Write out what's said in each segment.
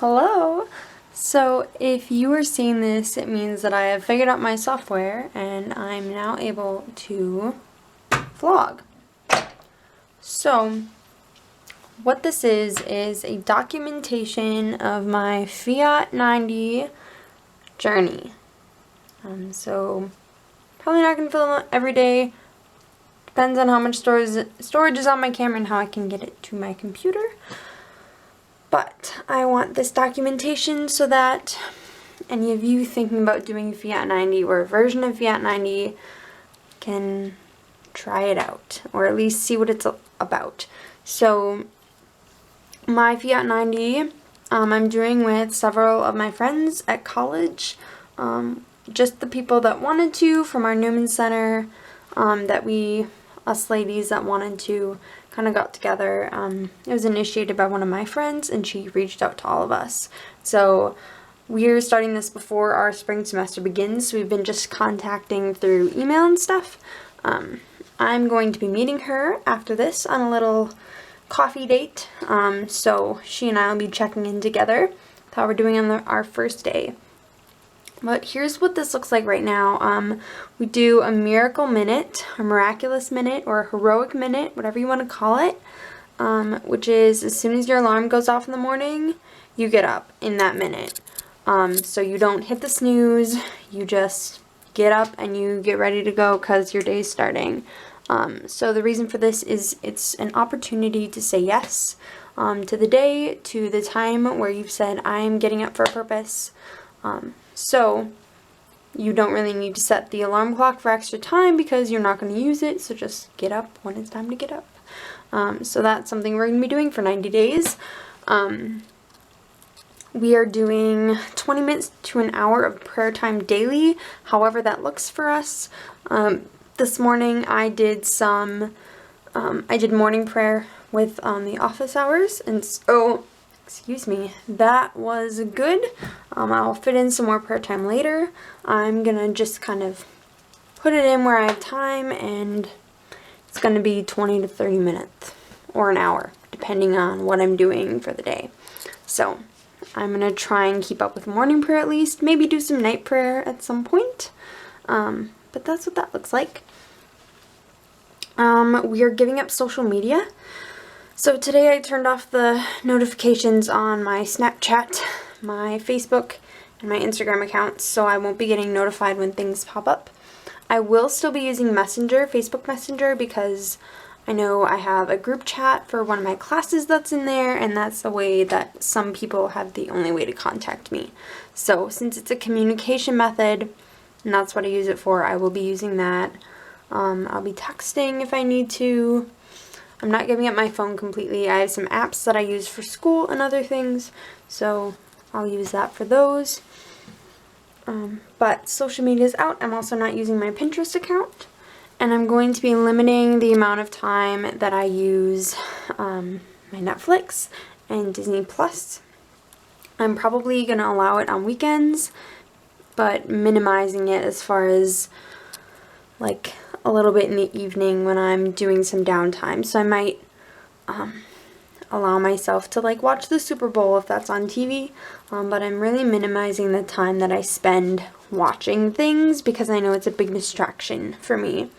Hello! So if you are seeing this, it means that I have figured out my software and I'm now able to vlog. So what this is a documentation of my Fiat90 journey. So probably not going to film it every day. Depends on how much storage is on my camera and how I can get it to my computer. But I want this documentation so that any of you thinking about doing Fiat90 or a version of Fiat90 can try it out, or at least see what it's about. So my Fiat90 I'm doing with several of my friends at college, just the people that wanted to from our Newman Center, us ladies that wanted to kind of got together. It was initiated by one of my friends and she reached out to all of us. So we're starting this before our spring semester begins. So we've been just contacting through email and stuff. I'm going to be meeting her after this on a little coffee date. So she and I will be checking in together with how we're doing on our first day. But here's what this looks like right now. We do a miracle minute, a miraculous minute, or a heroic minute, whatever you want to call it, which is as soon as your alarm goes off in the morning, you get up in that minute. So you don't hit the snooze, you just get up and you get ready to go because your day's starting. So the reason for this is it's an opportunity to say yes to the day, to the time where you've said, I'm getting up for a purpose. So you don't really need to set the alarm clock for extra time because you're not going to use it, so just get up when it's time to get up. So that's something we're going to be doing for 90 days. We are doing 20 minutes to an hour of prayer time daily, however that looks for us. This morning I did morning prayer with the office hours, and so excuse me, that was good. I'll fit in some more prayer time later. I'm gonna just kind of put it in where I have time, and it's gonna be 20 to 30 minutes or an hour depending on what I'm doing for the day. So I'm gonna try and keep up with morning prayer at least, maybe do some night prayer at some point, but that's what that looks like. We are giving up social media. So today I turned off the notifications on my Snapchat, my Facebook, and my Instagram accounts, so I won't be getting notified when things pop up. I will still be using Messenger, Facebook Messenger, because I know I have a group chat for one of my classes that's in there, and that's the way that some people have the only way to contact me. So since it's a communication method, and that's what I use it for, I will be using that. I'll be texting if I need to. I'm not giving up my phone completely. I have some apps that I use for school and other things, so I'll use that for those. But social media is out. I'm also not using my Pinterest account, and I'm going to be limiting the amount of time that I use my Netflix and Disney Plus. I'm probably going to allow it on weekends, but minimizing it as far as like a little bit in the evening when I'm doing some downtime. So I might allow myself to like watch the Super Bowl if that's on TV, but I'm really minimizing the time that I spend watching things because I know it's a big distraction for me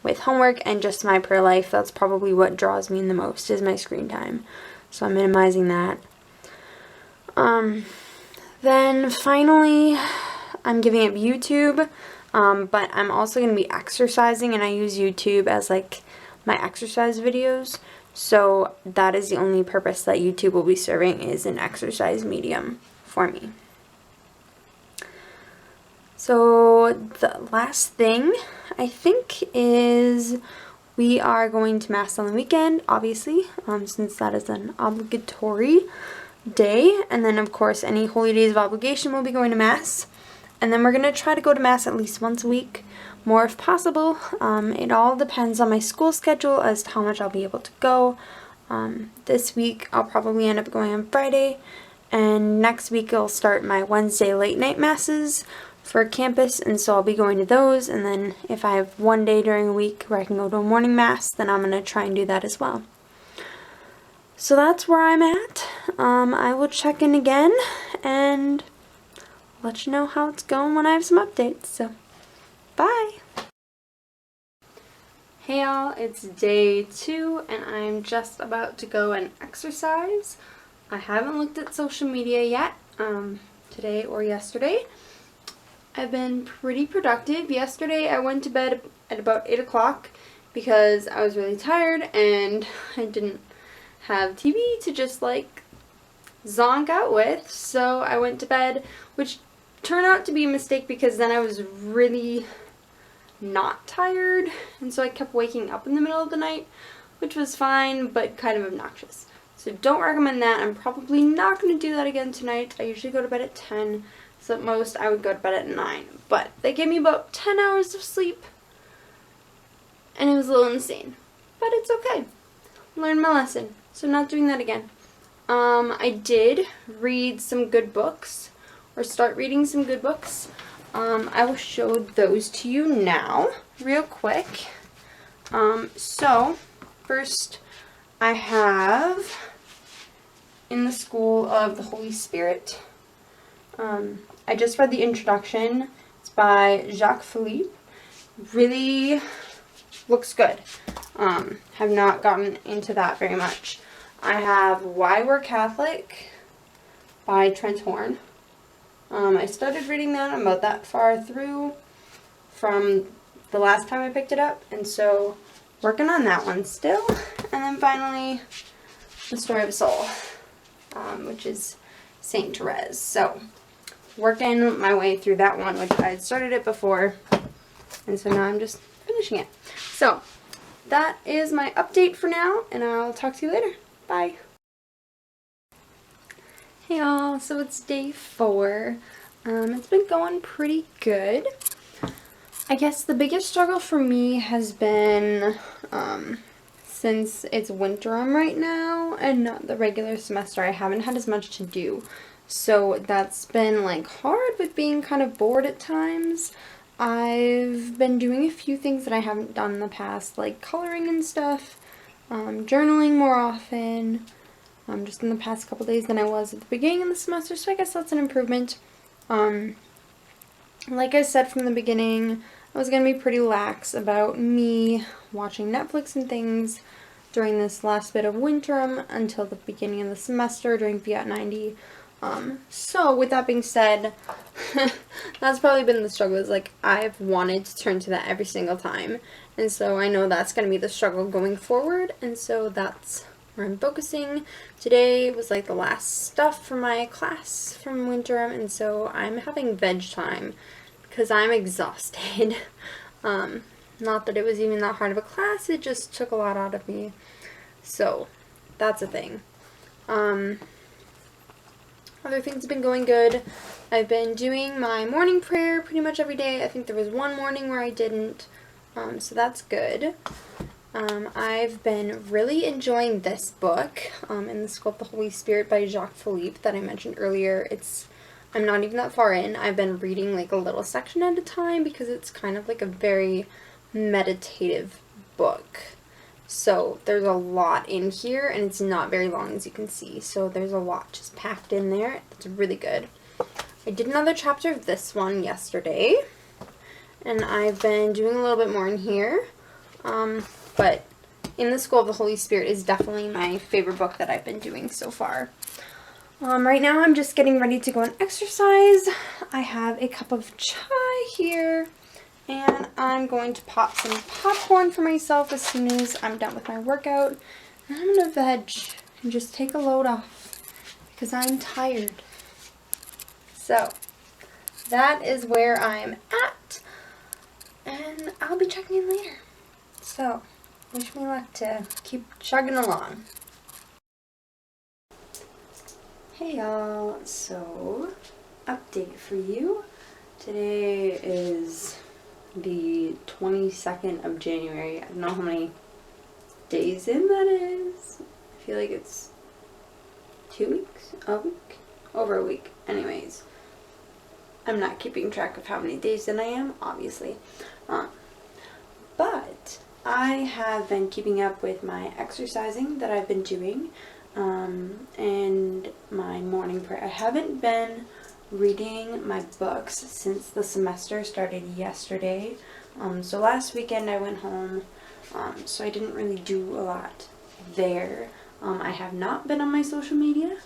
with homework and just my prayer life. That's probably what draws me in the most, is my screen time. So I'm minimizing that. Then finally, I'm giving up YouTube. But I'm also going to be exercising, and I use YouTube as like my exercise videos, so that is the only purpose that YouTube will be serving, is an exercise medium for me. So the last thing I think is we are going to Mass on the weekend, obviously, since that is an obligatory day, and then of course any holy days of obligation will be going to Mass. And then we're going to try to go to Mass at least once a week, more if possible. It all depends on my school schedule as to how much I'll be able to go. This week I'll probably end up going on Friday, and next week I'll start my Wednesday late night Masses for campus, and so I'll be going to those. And then if I have one day during a week where I can go to a morning Mass, then I'm going to try and do that as well. So that's where I'm at. I will check in again and let you know how it's going when I have some updates. So, bye! Hey y'all, it's day 2 and I'm just about to go and exercise. I haven't looked at social media yet, today or yesterday. I've been pretty productive. Yesterday I went to bed at about 8 o'clock because I was really tired and I didn't have TV to just like zonk out with, so I went to bed, which turned out to be a mistake because then I was really not tired, and so I kept waking up in the middle of the night, which was fine but kind of obnoxious. So don't recommend that. I'm probably not going to do that again tonight. I usually go to bed at 10, so at most I would go to bed at 9, but they gave me about 10 hours of sleep and it was a little insane, but it's okay. Learned my lesson, so not doing that again. I did read some good books, or start reading some good books. I will show those to you now, real quick. So, first I have In the School of the Holy Spirit. I just read the introduction. It's by Jacques Philippe. Really looks good. Have not gotten into that very much. I have Why We're Catholic by Trent Horn. I started reading that. I'm about that far through from the last time I picked it up, and so working on that one still. And then finally, The Story of a Soul, which is Saint Therese. So working my way through that one, which I had started it before, and so now I'm just finishing it. So that is my update for now, and I'll talk to you later. Bye! Hey y'all, so it's day 4. It's been going pretty good. I guess the biggest struggle for me has been, since it's winter right now and not the regular semester, I haven't had as much to do. So that's been like hard with being kind of bored at times. I've been doing a few things that I haven't done in the past, like coloring and stuff, journaling more often. Just in the past couple days than I was at the beginning of the semester, so I guess that's an improvement. Like I said from the beginning, I was going to be pretty lax about me watching Netflix and things during this last bit of winter until the beginning of the semester during Fiat90. So with that being said, that's probably been the struggle, is like I've wanted to turn to that every single time, and so I know that's going to be the struggle going forward, and so that's where I'm focusing. Today was like the last stuff for my class from winter, and so I'm having veg time because I'm exhausted. Not that it was even that hard of a class, it just took a lot out of me. So that's a thing. Other things have been going good. I've been doing my morning prayer pretty much every day. I think there was one morning where I didn't, so that's good. I've been really enjoying this book, In the School of the Holy Spirit by Jacques Philippe, that I mentioned earlier. I'm not even that far in. I've been reading like a little section at a time because it's kind of like a very meditative book. So there's a lot in here, and it's not very long, as you can see. So there's a lot just packed in there. It's really good. I did another chapter of this one yesterday, and I've been doing a little bit more in here. But In the School of the Holy Spirit is definitely my favorite book that I've been doing so far. Right now I'm just getting ready to go and exercise. I have a cup of chai here, and I'm going to pop some popcorn for myself as soon as I'm done with my workout. And I'm going to veg and just take a load off because I'm tired. So that is where I'm at, and I'll be checking in later. So wish me luck to keep chugging along. Hey y'all, so update for you. Today is the 22nd of January. I don't know how many days in that is. I feel like it's 2 weeks, a week, over a week. Anyways, I'm not keeping track of how many days in I am, obviously. But I have been keeping up with my exercising that I've been doing. and my morning prayer. I haven't been reading my books since the semester started yesterday. So last weekend I went home, so I didn't really do a lot there. I have not been on my social media,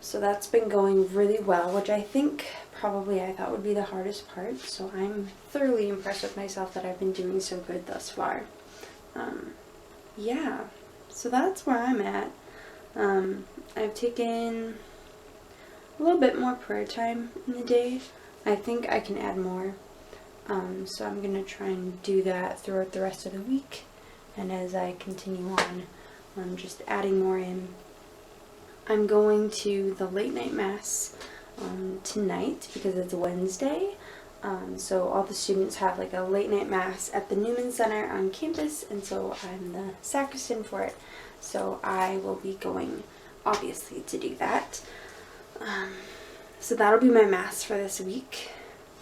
so that's been going really well, which I think probably I thought would be the hardest part. So I'm thoroughly impressed with myself that I've been doing so good thus far. Yeah, so that's where I'm at. I've taken a little bit more prayer time in the day. I think I can add more. So I'm going to try and do that throughout the rest of the week. And as I continue on, I'm just adding more in. I'm going to the late night mass tonight because it's Wednesday. So all the students have like a late night mass at the Newman Center on campus, and so I'm the sacristan for it. So I will be going, obviously, to do that. So that'll be my mass for this week.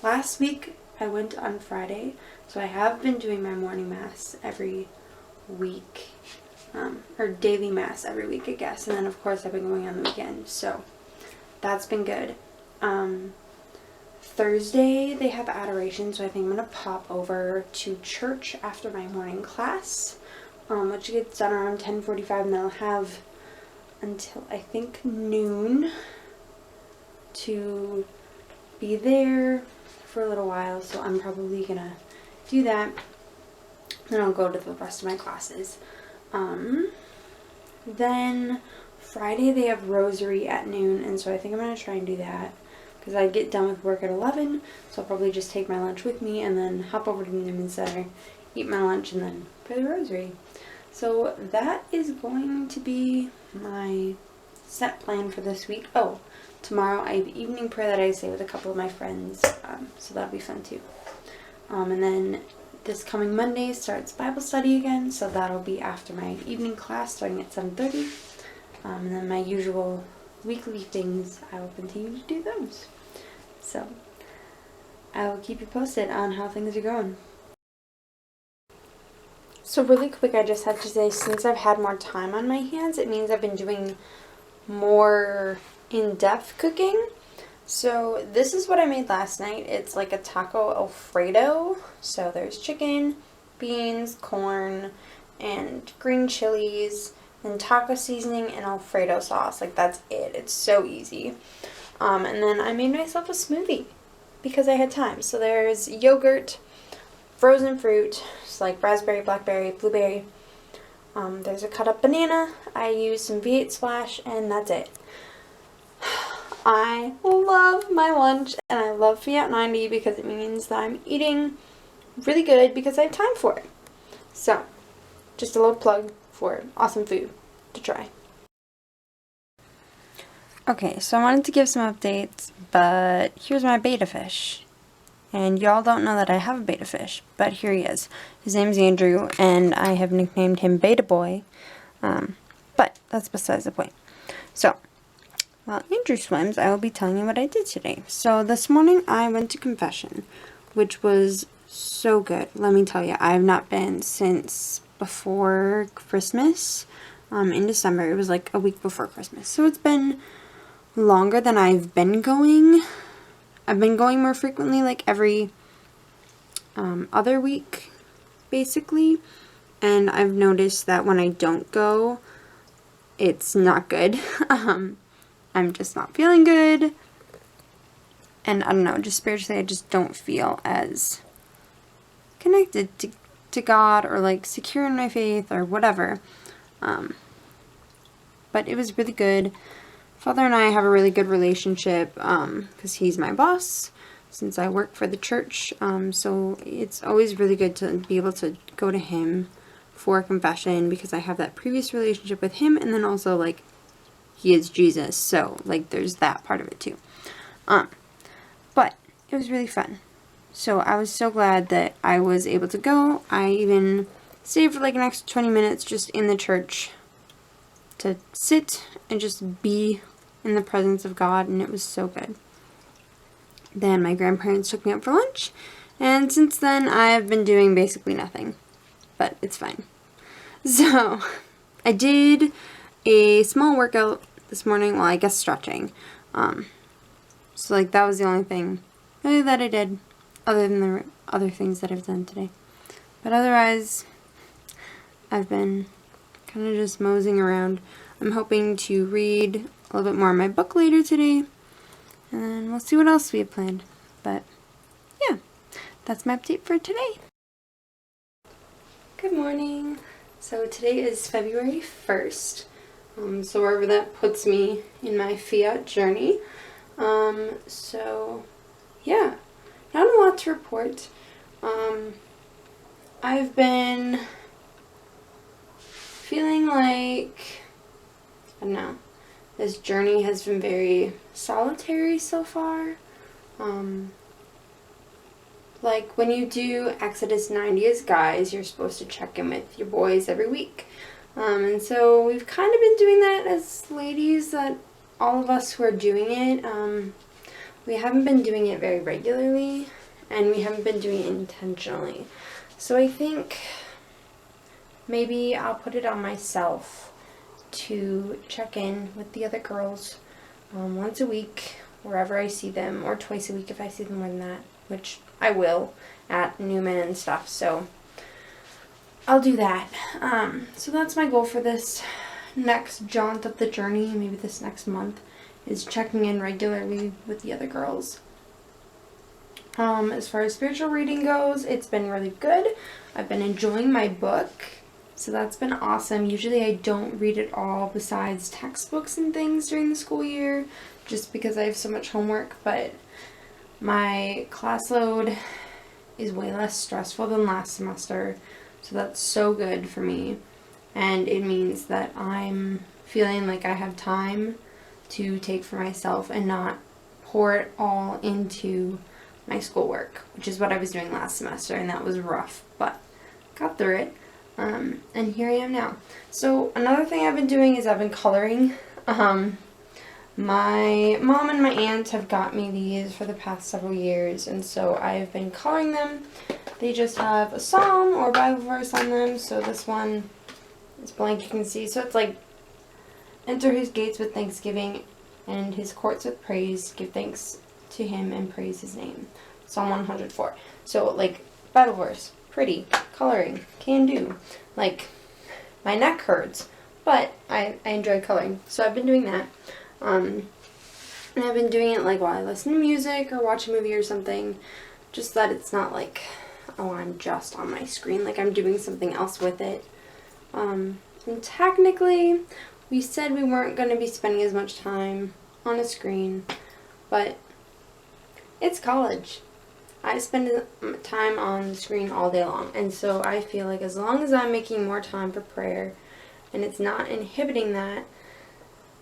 Last week I went on Friday, so I have been doing my morning mass every week, or daily mass every week, I guess. And then of course I've been going on the weekend, so that's been good. Thursday they have adoration, so I think I'm gonna pop over to church after my morning class, which gets done around 10:45, and they'll have until I think noon to be there for a little while. So I'm probably gonna do that, then I'll go to the rest of my classes. Then Friday they have rosary at noon, and so I think I'm gonna try and do that because I get done with work at 11, so I'll probably just take my lunch with me and then hop over to the Newman Center, eat my lunch, and then pray the rosary. So that is going to be my set plan for this week. Oh, tomorrow I have evening prayer that I say with a couple of my friends, so that'll be fun too. And then this coming Monday starts Bible study again, so that'll be after my evening class starting at 7:30. And then my usual weekly things, I will continue to do those. So I will keep you posted on how things are going. So really quick, I just have to say, since I've had more time on my hands, it means I've been doing more in-depth cooking. So this is what I made last night. It's like a taco Alfredo. So there's chicken, beans, corn, and green chilies, and taco seasoning and Alfredo sauce. Like, that's it. It's so easy. And then I made myself a smoothie because I had time. So there's yogurt, frozen fruit, so like raspberry, blackberry, blueberry. There's a cut up banana. I used some V8 Splash, and that's it. I love my lunch, and I love Fiat90 because it means that I'm eating really good because I have time for it. So, just a little plug for awesome food to try. Okay, so I wanted to give some updates, but here's my beta fish. And y'all don't know that I have a beta fish, but here he is. His name's Andrew, and I have nicknamed him Beta Boy. But that's besides the point. So, while Andrew swims, I will be telling you what I did today. So this morning I went to confession, which was so good. Let me tell you, I have not been since before Christmas, in December. It was like a week before Christmas. So it's been longer than I've been going. I've been going more frequently, like every other week, basically. And I've noticed that when I don't go, it's not good. I'm just not feeling good. And I don't know, just spiritually, I just don't feel as connected to God or like secure in my faith or whatever. But it was really good. Father and I have a really good relationship because he's my boss since I work for the church. So it's always really good to be able to go to him for confession because I have that previous relationship with him, and then also like he is Jesus, so like there's that part of it too. But it was really fun. So I was so glad that I was able to go. I even stayed for like an extra 20 minutes just in the church to sit and just be in the presence of God, and it was so good. Then my grandparents took me out for lunch, and since then I've been doing basically nothing, but it's fine. So I did a small workout this morning. Well, I guess stretching. So like that was the only thing really that I did, other than the other things that I've done today. But otherwise, I've been kind of just moseying around. I'm hoping to read a little bit more of my book later today, and then we'll see what else we have planned. But yeah, that's my update for today. Good morning. So today is February 1st, so wherever that puts me in my Fiat journey. So yeah, not a lot to report. I've been feeling like, I don't know, this journey has been very solitary so far. Like when you do Exodus 90 as guys, you're supposed to check in with your boys every week. And so we've kind of been doing that as ladies, that all of us who are doing it, we haven't been doing it very regularly, and we haven't been doing it intentionally. So I think maybe I'll put it on myself to check in with the other girls once a week, wherever I see them, or twice a week if I see them more than that, which I will at Newman and stuff, so I'll do that. So that's my goal for this next jaunt of the journey, maybe this next month, is checking in regularly with the other girls. As far as spiritual reading goes, it's been really good. I've been enjoying my book, so that's been awesome. Usually I don't read at all besides textbooks and things during the school year, just because I have so much homework, but my class load is way less stressful than last semester, so that's so good for me. And it means that I'm feeling like I have time to take for myself and not pour it all into my schoolwork, which is what I was doing last semester, and that was rough, but got through it. And here I am now. So another thing I've been doing is I've been coloring. My mom and my aunt have got me these for the past several years, and so I've been coloring them. They just have a psalm or Bible verse on them, so this one is blank, you can see. So it's like, enter his gates with thanksgiving and his courts with praise, give thanks to him and praise his name. Psalm 104. So like, Bible verse, pretty, coloring, can do. Like, my neck hurts, but I enjoy coloring, so I've been doing that. And I've been doing it like while I listen to music or watch a movie or something, just that it's not like, oh, I'm just on my screen, like I'm doing something else with it. And technically, we said we weren't going to be spending as much time on a screen, but it's college. I spend time on the screen all day long, and so I feel like as long as I'm making more time for prayer and it's not inhibiting that,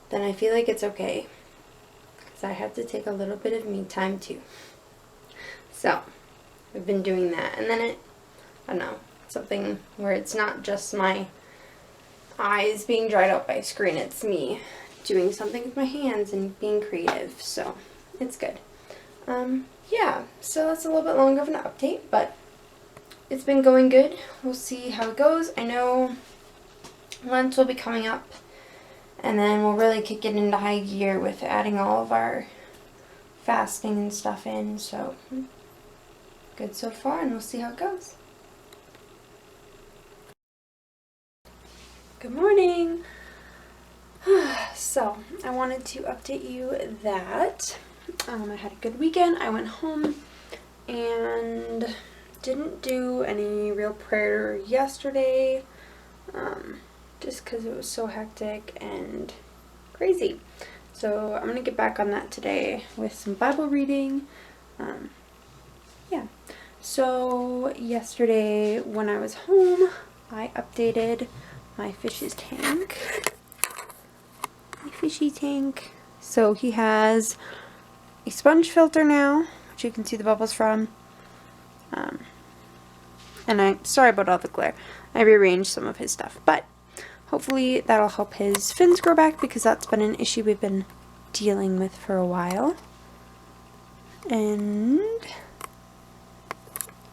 then I feel like it's okay, because I have to take a little bit of me time too. So I've been doing that, and then I don't know, something where it's not just my eyes being dried out by a screen, it's me doing something with my hands and being creative, so it's good. Yeah, so that's a little bit longer of an update, but it's been going good. We'll see how it goes. I know Lent will be coming up, and then we'll really kick it into high gear with adding all of our fasting and stuff in, so good so far, and we'll see how it goes. Good morning! So, I wanted to update you that I had a good weekend. I went home and didn't do any real prayer yesterday, just because it was so hectic and crazy. So I'm going to get back on that today with some Bible reading. Yeah. So yesterday when I was home, I updated my fish's tank. My fishy tank. So he has a sponge filter now, which you can see the bubbles from. And sorry about all the glare. I rearranged some of his stuff, but hopefully that'll help his fins grow back, because that's been an issue we've been dealing with for a while. And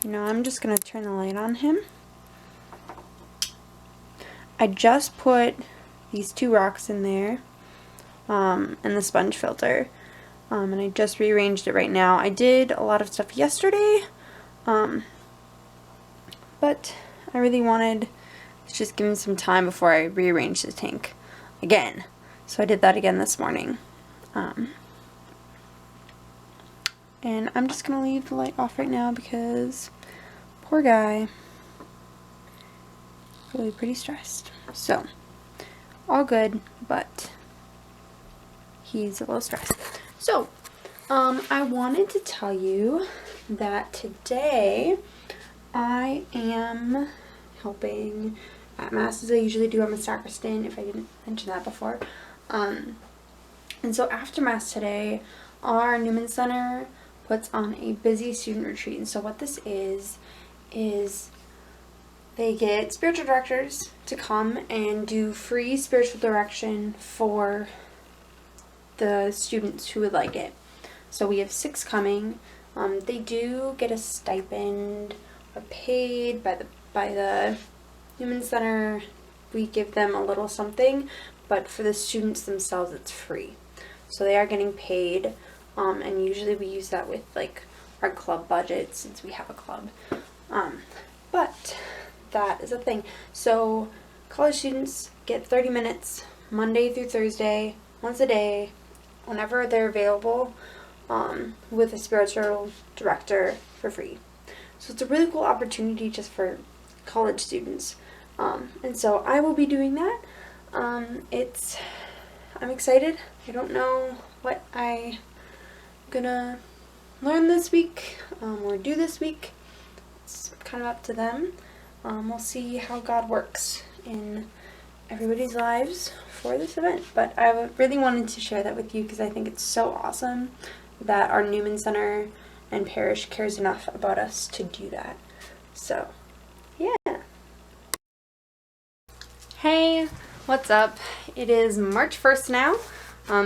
I'm just gonna turn the light on him. I just put these 2 rocks in there, and the sponge filter. And I just rearranged it right now. I did a lot of stuff yesterday, but I really wanted to just give him some time before I rearrange the tank again. So I did that again this morning. And I'm just going to leave the light off right now because poor guy, really pretty stressed. So, all good, but he's a little stressed. So, I wanted to tell you that today I am helping at Mass as I usually do. I'm a sacristan, if I didn't mention that before. And so after Mass today, our Newman Center puts on a busy student retreat. And so what this is they get spiritual directors to come and do free spiritual direction for the students who would like it. So we have 6 coming. They do get a stipend or paid by the Newman Center. We give them a little something, but for the students themselves it's free. So they are getting paid, and usually we use that with like our club budget since we have a club. But that is a thing. So college students get 30 minutes Monday through Thursday, once a day, whenever they're available, with a spiritual director for free. So it's a really cool opportunity just for college students. And so I will be doing that. I'm excited. I don't know what I'm gonna learn this week, or do this week. It's kind of up to them. We'll see how God works in everybody's lives for this event. But I really wanted to share that with you because I think it's so awesome that our Newman Center and parish cares enough about us to do that. So, yeah. Hey, what's up? It is March 1st now.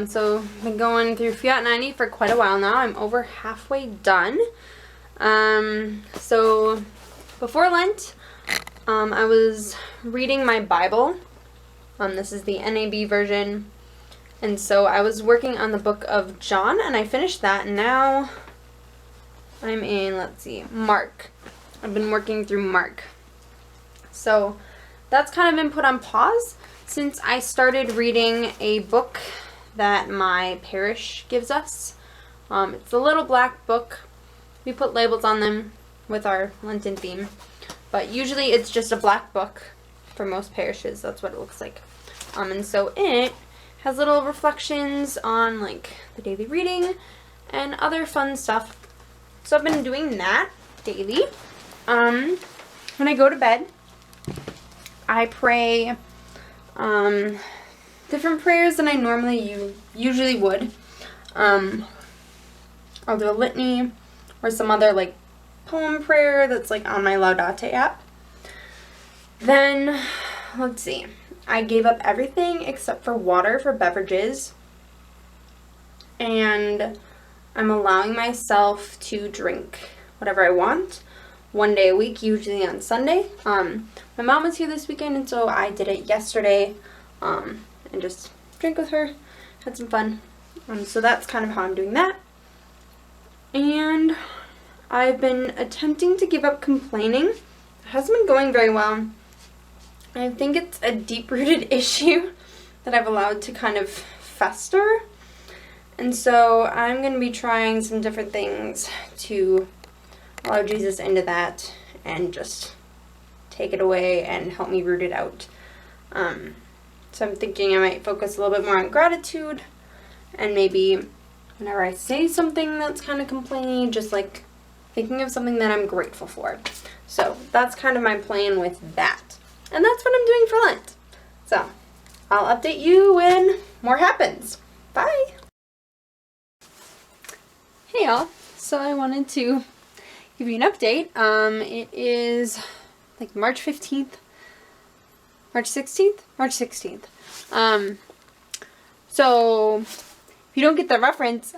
So I've been going through Fiat90 for quite a while now. I'm over halfway done. So before Lent, I was reading my Bible. This is the NAB version. And so I was working on the book of John, and I finished that, and now I'm in, Mark. I've been working through Mark. So that's kind of been put on pause since I started reading a book that my parish gives us. It's a little black book. We put labels on them with our Lenten theme, but usually it's just a black book for most parishes. That's what it looks like. And so in it has little reflections on like the daily reading and other fun stuff. So I've been doing that daily. When I go to bed, I pray different prayers than I normally usually would. I'll do a litany or some other like poem prayer that's like on my Laudate app. Then, let's see. I gave up everything except for water for beverages. And I'm allowing myself to drink whatever I want 1 day a week, usually on Sunday. My mom was here this weekend, and so I did it yesterday, and just drank with her, had some fun. So that's kind of how I'm doing that. And I've been attempting to give up complaining. It hasn't been going very well. I think it's a deep-rooted issue that I've allowed to kind of fester. And so I'm going to be trying some different things to allow Jesus into that and just take it away and help me root it out. So I'm thinking I might focus a little bit more on gratitude, and maybe whenever I say something that's kind of complaining, just like thinking of something that I'm grateful for. So that's kind of my plan with that. And that's what I'm doing for Lent. So I'll update you when more happens. Bye! Hey y'all, so I wanted to give you an update. It is like March 15th, March 16th? March 16th. So if you don't get the reference,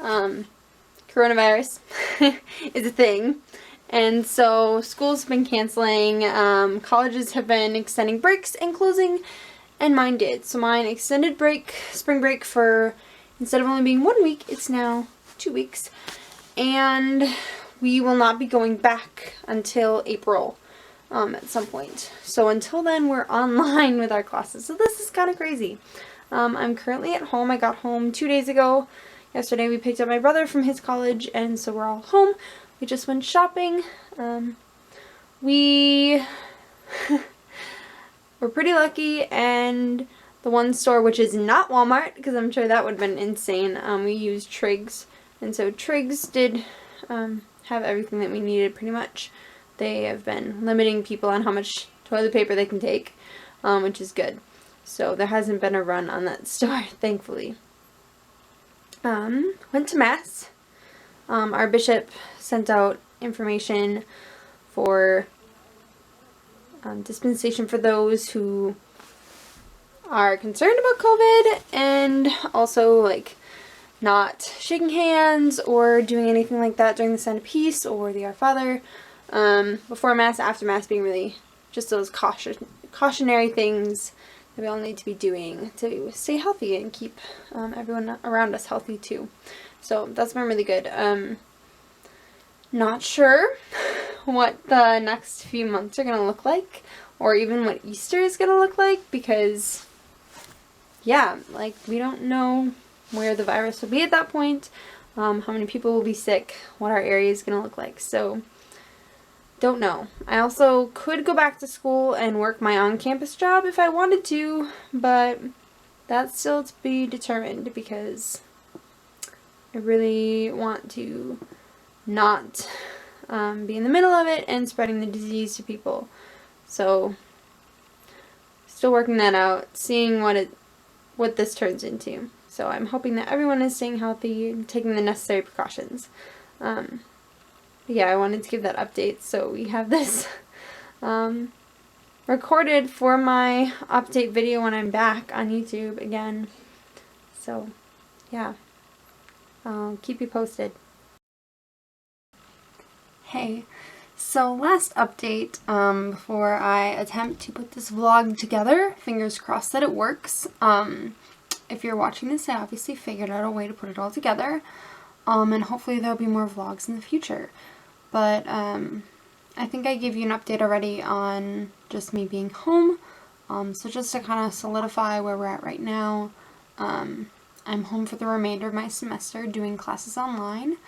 coronavirus is a thing. And so schools have been canceling, colleges have been extending breaks and closing, and mine did. So mine extended spring break for, instead of only being 1 week, it's now 2 weeks. And we will not be going back until April at some point. So until then, we're online with our classes. So this is kind of crazy. I'm currently at home. I got home 2 days ago. Yesterday we picked up my brother from his college, and so we're all home. We just went shopping. We were pretty lucky, and the one store, which is not Walmart, because I'm sure that would have been insane, we used Triggs. And so Triggs did have everything that we needed pretty much. They have been limiting people on how much toilet paper they can take, which is good. So there hasn't been a run on that store, thankfully. Went to Mass. Our bishop sent out information for dispensation for those who are concerned about COVID, and also like not shaking hands or doing anything like that during the Sign of Peace or the Our Father. Before Mass, after Mass, being really just those cautionary things that we all need to be doing to stay healthy and keep everyone around us healthy too. So that's been really good. Not sure what the next few months are going to look like, or even what Easter is going to look like, because yeah, like we don't know where the virus will be at that point, how many people will be sick, what our area is going to look like. So don't know. I also could go back to school and work my on-campus job if I wanted to, but that's still to be determined, because I really want to not be in the middle of it and spreading the disease to people. So still working that out, seeing what this turns into. So I'm hoping that everyone is staying healthy and taking the necessary precautions. Yeah, I wanted to give that update, so we have this recorded for my update video when I'm back on YouTube again. So yeah, I'll keep you posted. Hey, so last update before I attempt to put this vlog together, fingers crossed that it works. If you're watching this, I obviously figured out a way to put it all together, and hopefully there'll be more vlogs in the future. But I think I gave you an update already on just me being home, so just to kind of solidify where we're at right now, I'm home for the remainder of my semester doing classes online.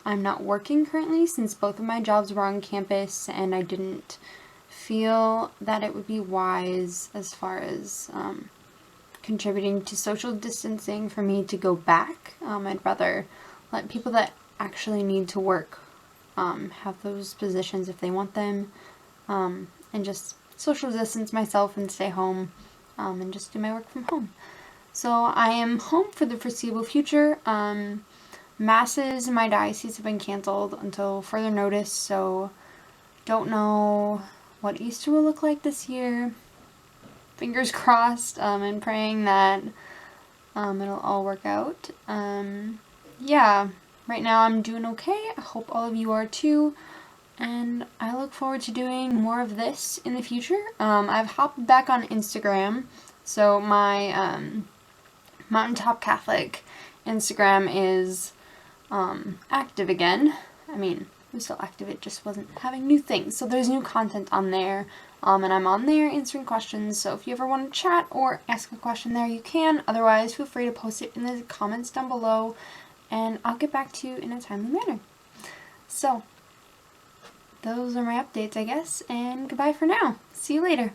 I'm not working currently since both of my jobs were on campus, and I didn't feel that it would be wise as far as contributing to social distancing for me to go back. I'd rather let people that actually need to work have those positions if they want them, and just social distance myself and stay home and just do my work from home. So I am home for the foreseeable future. Masses in my diocese have been canceled until further notice, so don't know what Easter will look like this year. Fingers crossed, and praying that it'll all work out. Yeah, right now I'm doing okay. I hope all of you are too, and I look forward to doing more of this in the future. I've hopped back on Instagram, so my Mountaintop Catholic Instagram is active again. I mean, it was still active, it just wasn't having new things. So there's new content on there, and I'm on there answering questions, so if you ever want to chat or ask a question there, you can. Otherwise, feel free to post it in the comments down below, and I'll get back to you in a timely manner. So, those are my updates, I guess, and goodbye for now. See you later.